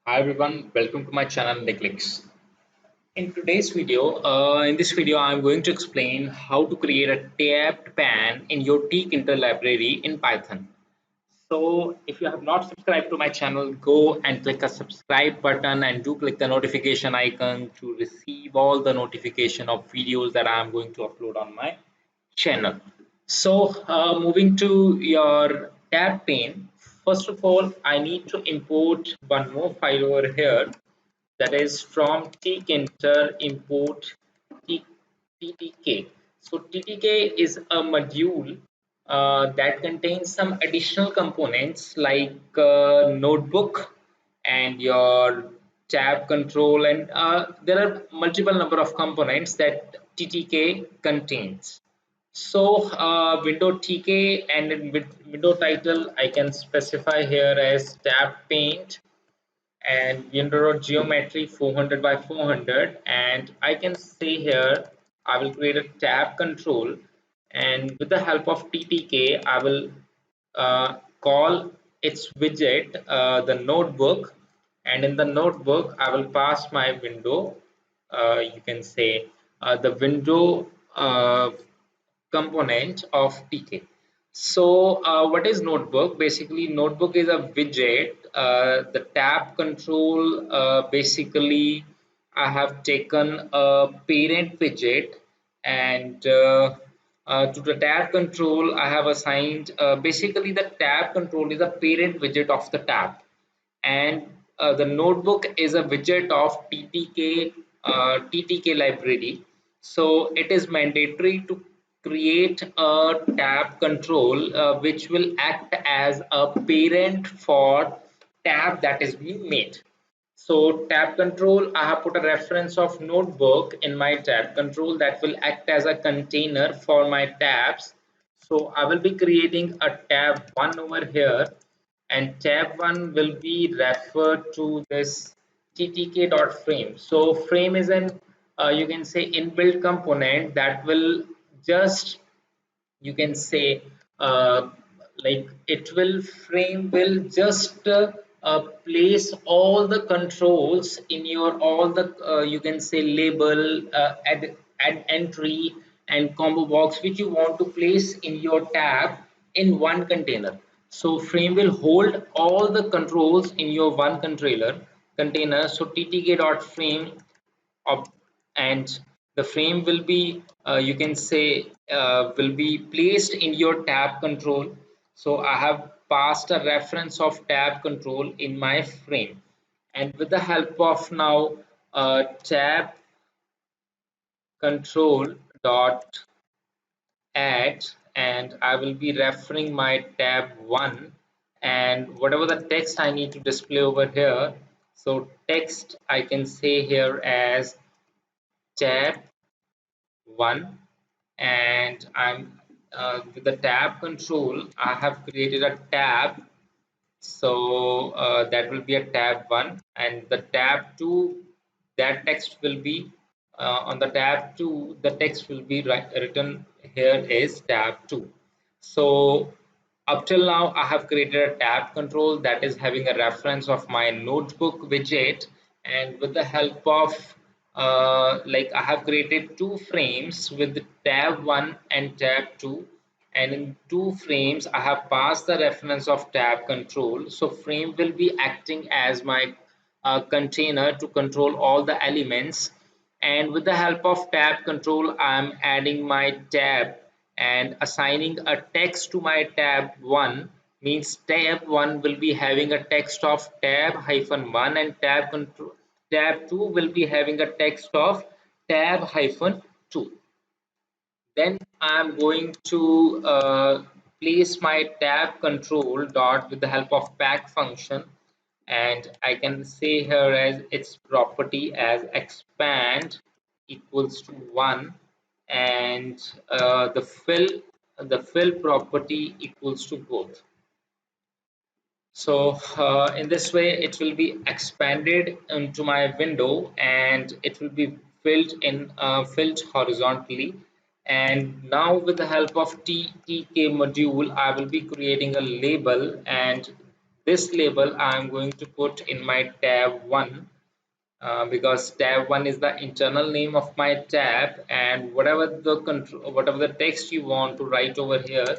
Hi everyone, welcome to my channel Netflix. In this video, I'm going to explain how to create a tabbed pan in your Tkinter library in Python. So, if you have not subscribed to my channel, go and click a subscribe button and do click the notification icon to receive all the notification of videos that I'm going to upload on my channel. So, moving to your tab pane, first of all, I need to import one more file over here, that is from Tkinter import TTK. So TTK is a module that contains some additional components like notebook and your tab control, and there are multiple number of components that TTK contains. So window TK, and in window title I can specify here as tab paint and window geometry 400 by 400, and I can say here I will create a tab control, and with the help of TTK I will call its widget the notebook, and in the notebook I will pass my window, you can say the window component of TK. So what is notebook? Basically, notebook is a widget. The tab control, basically, I have taken a parent widget, and to the tab control, I have assigned, basically the tab control is a parent widget of the tab, and the notebook is a widget of TTK library. So it is mandatory to create a tab control which will act as a parent for tab that is being made. So tab control, I have put a reference of notebook in my tab control that will act as a container for my tabs. So I will be creating a tab 1 over here, and tab 1 will be referred to this ttk.frame. So frame is an, you can say, inbuilt component that will just, you can say, uh, like it will frame will just place all the controls in your all the, you can say, label, add entry and combo box which you want to place in your tab in one container. So frame will hold all the controls in your one container. So ttk.frame of, and the frame will be, you can say, will be placed in your tab control. So I have passed a reference of tab control in my frame, and with the help of now tab control dot add, and I will be referring my tab 1 and whatever the text I need to display over here. So text I can say here as tab 1, and I'm, with the tab control I have created a tab. So that will be a tab 1, and the tab 2, that text will be, on the tab 2 the text will be written here is tab 2. So up till now I have created a tab control that is having a reference of my notebook widget, and with the help of, like I have created two frames with the tab 1 and tab 2, and in two frames I have passed the reference of tab control. So frame will be acting as my container to control all the elements, and with the help of tab control I am adding my tab and assigning a text to my tab 1. Means tab 1 will be having a text of tab hyphen 1, and tab 2 will be having a text of tab hyphen 2. Then I'm going to place my tab control dot with the help of pack function, and I can say here as its property as expand equals to 1, and the fill property equals to both. So in this way it will be expanded into my window, and it will be filled horizontally. And now with the help of TTK module I will be creating a label, and this label I'm going to put in my tab 1, because tab 1 is the internal name of my tab, and whatever the control, whatever the text you want to write over here,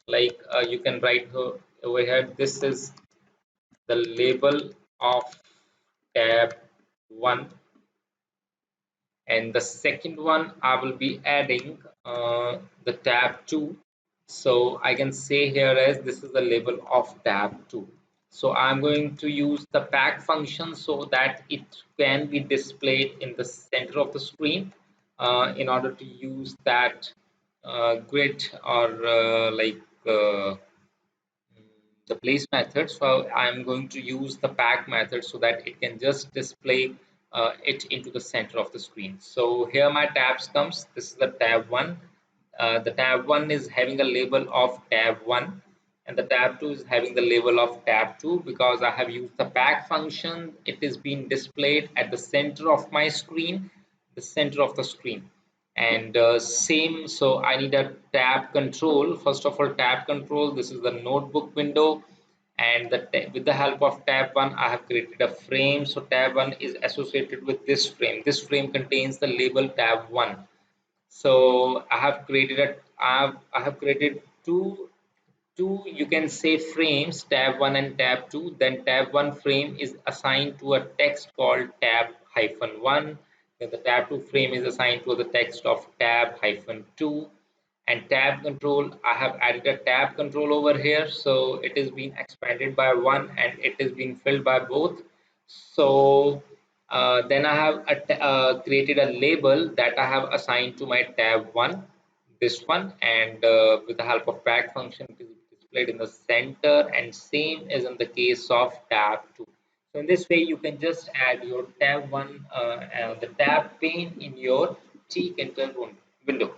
like you can write over here, this is the label of tab 1, and the second one I will be adding the tab 2. So I can say here as this is the label of tab 2. So I'm going to use the pack function so that it can be displayed in the center of the screen, in order to use that grid or uh, the place method. So I'm going to use the pack method so that it can just display it into the center of the screen. So here my tabs comes. This is the tab 1. The tab 1 is having a label of tab 1, and the tab 2 is having the label of tab 2. Because I have used the pack function, it is being displayed at the center of my screen, the center of the screen. And same, so I need a tab control. First of all, tab control, this is the notebook window, and with the help of tab 1 I have created a frame. So tab 1 is associated with this frame. This frame contains the label tab 1. So I have created two, you can say, frames, tab 1 and tab 2. Then tab 1 frame is assigned to a text called tab hyphen 1. Then the tab 2 frame is assigned to the text of tab hyphen 2. And tab control, I have added a tab control over here, so it is being expanded by 1 and it is being filled by both. So then I have created a label that I have assigned to my tab 1, this one, and with the help of pack function it is displayed in the center, and same is in the case of tab 2. So in this way you can just add your tab 1, the tab pane in your Tkinter window.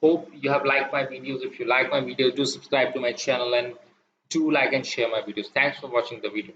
Hope you have liked my videos. If you like my videos, do subscribe to my channel and do like and share my videos. Thanks for watching the video.